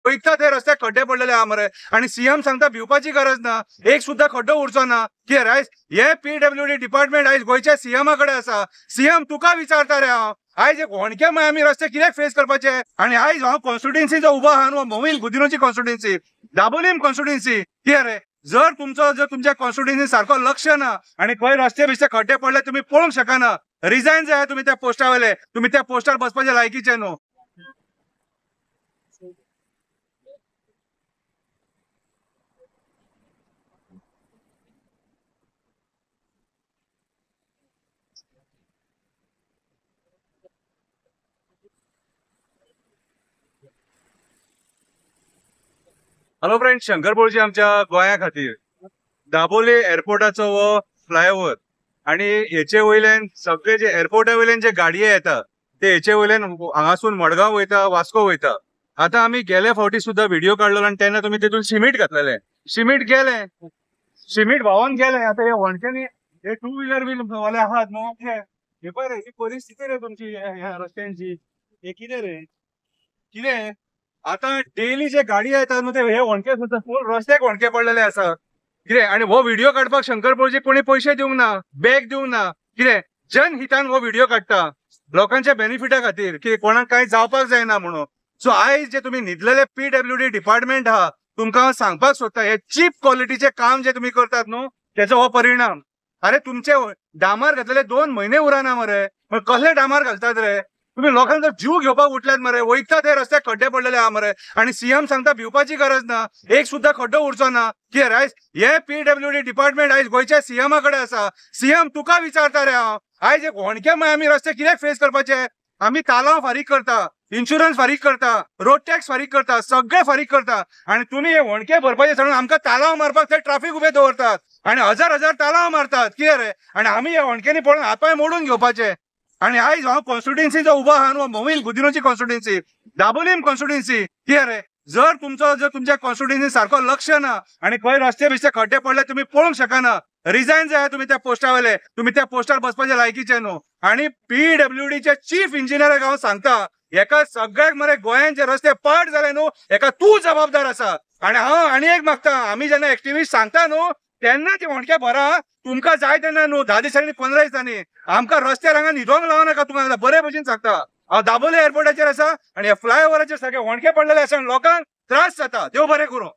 वयता ते रस्ते खड्डे पडलेले आहा मरे आणि सीएम सांगता भिवपाची गरज ना, एक सुद्धा खड्डो उरचो ना कितें रे हे पीडब्ल्यूडी डिपार्टमेंट आयज गोंयच्या सीएमा कडेन आसा। सीएम तुका विचारता रे हांव आयज होणके मागीर आमी रस्ते कित्याक फेस करपाचे आणि आयज हांव कॉन्स्टिट्युएन्सी उबो आहा न्हू मोहील गुदिन्होची कॉन्स्टिट्युएन्सी दाबोलीम कॉन्स्टिट्युएन्सी कितें रे जर तुमच्या कॉन्स्टिट्युएन्सी सारको लक्ष ना आणि खंय रस्ते बिस्ते खड्डे पडले तुम्ही पळोवंक शकना रिजायन जाय तुम्ही त्या पोस्टा वयले तुम्ही त्या पोस्टार बसपाचे लायकीचे न्हू। हॅलो फ्रेंड शंकरपोळची आमच्या गोंया खातीर दाबोले एअरपोर्टाचो वो फ्लायओव्हर आणि हेचे वयल्यान सगळे जे एअरपोर्टा वयल्यान जे गाडये येता ते हेचे वयल्यान हांगासून मडगांव वयता वास्को वयता। आता आम्ही गेल्या फावटी सुद्धा व्हिडिओ काढलो आणि तेन्ना तुम्ही तितून सिमीट घातलेले सिमीट गेले सिमीट व्हांवून गेले। आता हे वणक्यांनी हे टू व्हीलर बीन वाले आहात न्हू हे पळय रे ही परिस्थिती रे तुमची ह्या रस्त्यांची हे कितें रे कितें आता डेली जे गाडी येतात न्हू ते हे वणके सुद्धा फुल रस्त्याक वणके पडलेले आसा कितें आणि हो व्हिडिओ काडपाक शंकरपोळची कोणी पैसे दिवंक ना बॅग दिवंक ना कितें जनहितान हो व्हिडिओ काडटा लोकांच्या बेनिफिटा खातीर की कोणाक कांय जावपाक जायना म्हणून। सो आयज जे तुम्ही न्हिदलेले पीडब्ल्यूडी डिपार्टमेंट आहा तुमकां हांव सांगपाक सोदता हे चीप क्वॉलिटीचे काम जे तुम्ही करतात न्हू त्याचो हो परिणाम। अरे तुमचे डांबर घातलेले 2 महिने उराना मरे कसले डांबर घालतात रे तुम्ही लोकांचो जीव घेवपाक उठल्यात मरे वयता ते रस्ते खड्डे पडलेले आहा मरे आणि सीएम सांगता भिवपाची गरज ना, एक सुद्धा खड्डो उरचो ना कितें रे हे पीडब्ल्यूडी डिपार्टमेंट आयज गोंयच्या सीएमा कडेन आसा। सीएम तुका विचारता रे हांव आयज होणके मागीर आमी रस्ते कित्याक फेस करपाचे आमी तालांव फारीक करता इन्शुरन्स फारीक करता रोड टॅक्स फारीक करता सगळे फारीक करता आणि तुम्ही हे होणके भरपाचे सांगून आमकां तालांव मारपाक ते ट्रॅफिक उबे दवरतात आणि हजार तालांव मारतात कितें रे आणि आमी हे होणक्यांनी पळोवन हातपाय मोडून घेवपाचे। आणि आयज हांव कॉन्स्टिट्युएन्सीचो उबो आहा न्हू मोहील गुदिन्होची कॉन्स्टिट्युएन्सी दाबोलीम कॉन्स्टिट्युएन्सी कितें रे जर तुमच्या कॉन्स्टिट्युएन्सी सारको लक्ष ना आणि खंय रस्ते बिस्ते खड्डे पडले तुम्ही पळोवंक शकना रिजायन जाय तुम्ही त्या पोस्टा वयले तुम्ही त्या पोस्टार बसपाचे लायकीचे न्हू। आणि पीडब्ल्यूडीचे चीफ इंजिनियराक हांव सांगता एका सगळ्याक मरे गोंयान जे रस्ते पाड जाले न्हू एका तू जबाबदार आसा आणि हांव आनी एक मागता आमी जेन्ना एक्टिविस्ट सांगता न्हू तेन्ना ते होणके भरा तुमकां जाय तेन्ना न्हू 10 दिसांनी 15 दिसांनी आमकां रस्त्यार हांगा न्हिदोंक लावं नाका तुमकां बरे भशेन सांगता। हांव दाबोले एअरपोर्टाचेर आसा आणि ह्या फ्लायओव्हराचेर सारखे होणके पडलेले आसा लोकांक त्रास जाता देव बरें करूं।